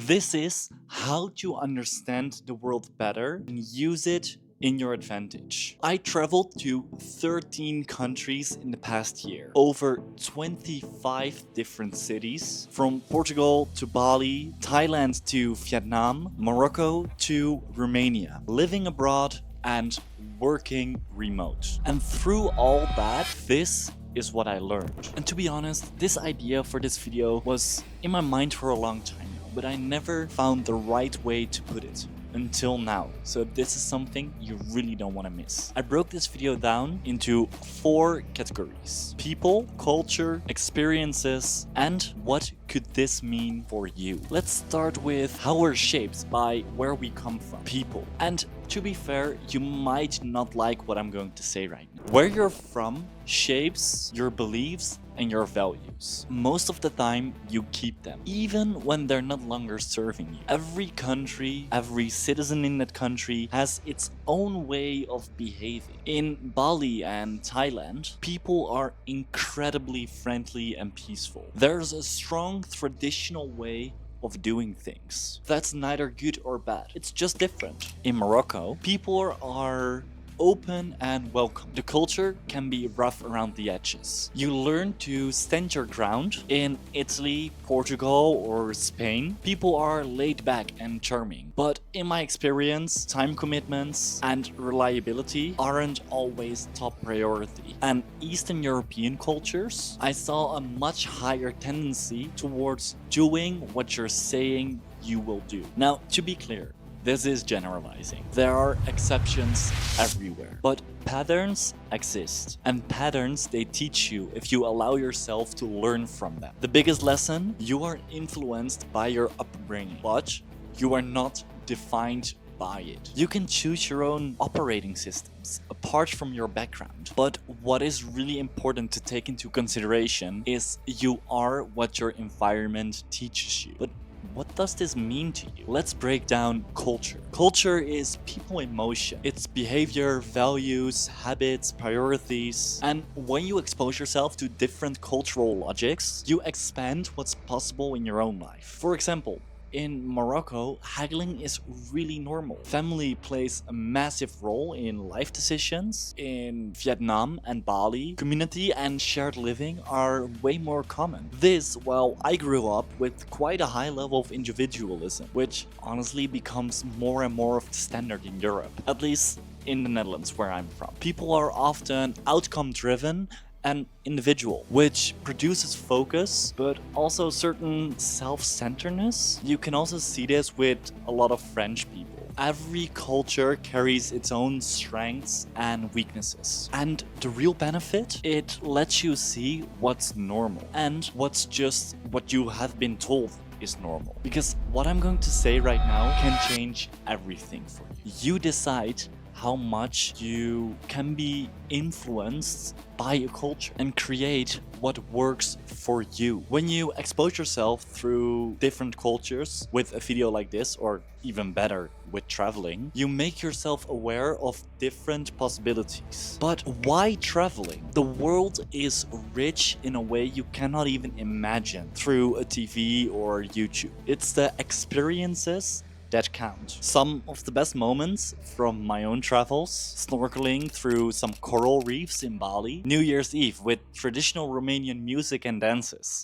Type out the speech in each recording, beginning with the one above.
This is how to understand the world better and use it in your advantage. I traveled to 13 countries in the past year, over 25 different cities, from Portugal to Bali, Thailand to Vietnam, Morocco to Romania, living abroad and working remote. And through all that, this is what I learned. And to be honest, this idea for this video was in my mind for a long time now, but I never found the right way to put it until now. So this is something you really don't want to miss. I broke this video down into 4 categories: people, culture, experiences, and what could this mean for you. Let's start with how we're shaped by where we come from. People. And to be fair, you might not like what I'm going to say right now. Where you're from shapes your beliefs and your values. Most of the time, you keep them, even when they're not longer serving you. Every country, every citizen in that country has its own way of behaving. In Bali and Thailand, people are incredibly friendly and peaceful. There's a strong traditional way of doing things. That's neither good or bad. It's just different. In Morocco, people are open and welcome. The culture can be rough around the edges. You learn to stand your ground. In Italy, Portugal, or Spain, people are laid back and charming. But in my experience, time commitments and reliability aren't always top priority. And Eastern European cultures, I saw a much higher tendency towards doing what you're saying you will do. Now, to be clear, this is generalizing. There are exceptions everywhere, but patterns exist, and patterns they teach you if you allow yourself to learn from them. The biggest lesson: you are influenced by your upbringing, but you are not defined by it. You can choose your own operating systems apart from your background, but what is really important to take into consideration is you are what your environment teaches you. But what does this mean to you? Let's break down culture. Culture is people in motion. It's behavior, values, habits, priorities. And when you expose yourself to different cultural logics, you expand what's possible in your own life. For example, in Morocco, haggling is really normal. Family plays a massive role in life decisions. In Vietnam and Bali, community and shared living are way more common. This, while I grew up with quite a high level of individualism, which honestly becomes more and more of the standard in Europe, at least in the Netherlands where I'm from. People are often outcome driven and individual, which produces focus, but also certain self-centeredness. You can also see this with a lot of French people. Every culture carries its own strengths and weaknesses. And the real benefit, it lets you see what's normal and what's just what you have been told is normal. Because what I'm going to say right now can change everything for you. You decide how much you can be influenced by a culture and create what works for you. When you expose yourself through different cultures with a video like this, or even better, with traveling, you make yourself aware of different possibilities. But why traveling? The world is rich in a way you cannot even imagine through a TV or YouTube. It's the experiences that count. Some of the best moments from my own travels: snorkeling through some coral reefs in Bali, New Year's Eve with traditional Romanian music and dances,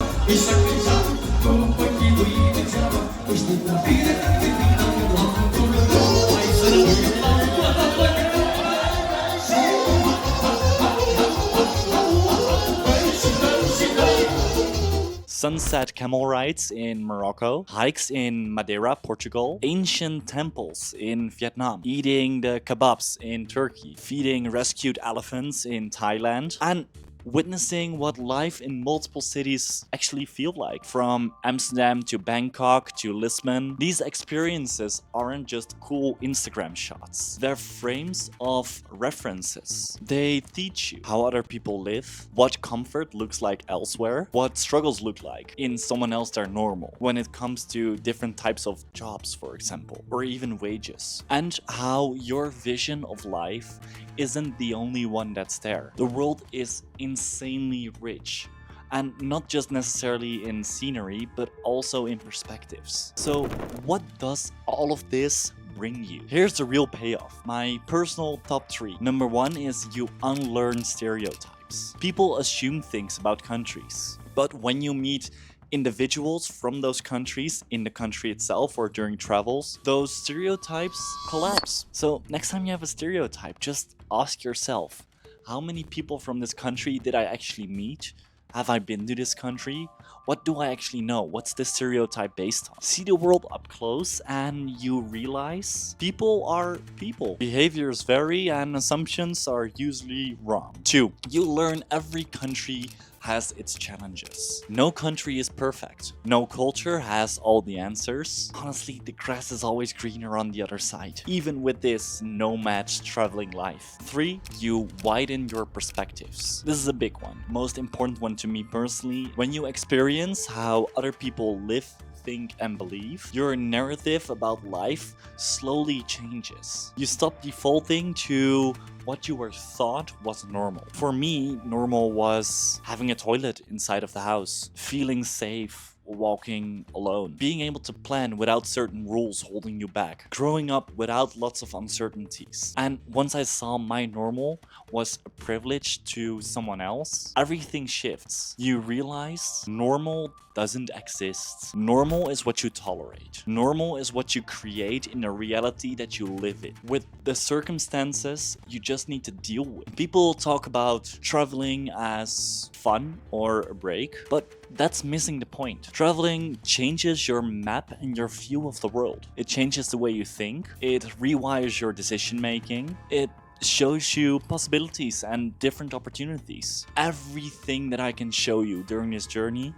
sunset camel rides in Morocco, hikes in Madeira, Portugal, ancient temples in Vietnam, eating the kebabs in Turkey, feeding rescued elephants in Thailand, and witnessing what life in multiple cities actually feel like. From Amsterdam to Bangkok to Lisbon, these experiences aren't just cool Instagram shots. They're frames of references. They teach you how other people live, what comfort looks like elsewhere, what struggles look like in someone else their normal, when it comes to different types of jobs, for example, or even wages, and how your vision of life isn't the only one that's there. The world is insanely rich. And not just necessarily in scenery, but also in perspectives. So what does all of this bring you? Here's the real payoff. My personal top 3. Number 1 is you unlearn stereotypes. People assume things about countries, but when you meet individuals from those countries in the country itself or during travels, those stereotypes collapse. So next time you have a stereotype, just ask yourself, how many people from this country did I actually meet? Have I been to this country? What do I actually know? What's this stereotype based on? See the world up close and you realize people are people. Behaviors vary and assumptions are usually wrong. 2. You learn every country has its challenges. No country is perfect. No culture has all the answers. Honestly, the grass is always greener on the other side, even with this nomad traveling life. 3. You widen your perspectives. This is a big one. Most important one to me personally. When you experience how other people live, think, and believe, your narrative about life slowly changes. You stop defaulting to what you were thought was normal. For me, normal was having a toilet inside of the house, feeling safe, walking alone, being able to plan without certain rules holding you back, growing up without lots of uncertainties. And once I saw my normal was a privilege to someone else, everything shifts. You realize normal doesn't exist. Normal is what you tolerate. Normal is what you create in a reality that you live in. With the circumstances, you just need to deal with. People talk about traveling as fun or a break, but that's missing the point. Traveling changes your map and your view of the world. It changes the way you think. It rewires your decision making. It shows you possibilities and different opportunities. Everything that I can show you during this journey,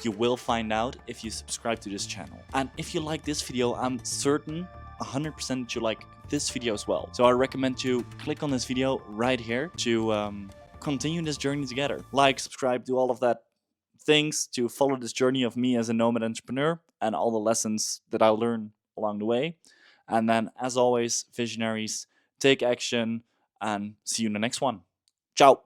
you will find out if you subscribe to this channel. And if you like this video, I'm certain 100% that you like this video as well. So I recommend you click on this video right here to continue this journey together. Like, subscribe, do all of that things to follow this journey of me as a nomad entrepreneur and all the lessons that I learn along the way. And then, as always, visionaries, take action and see you in the next one. Ciao.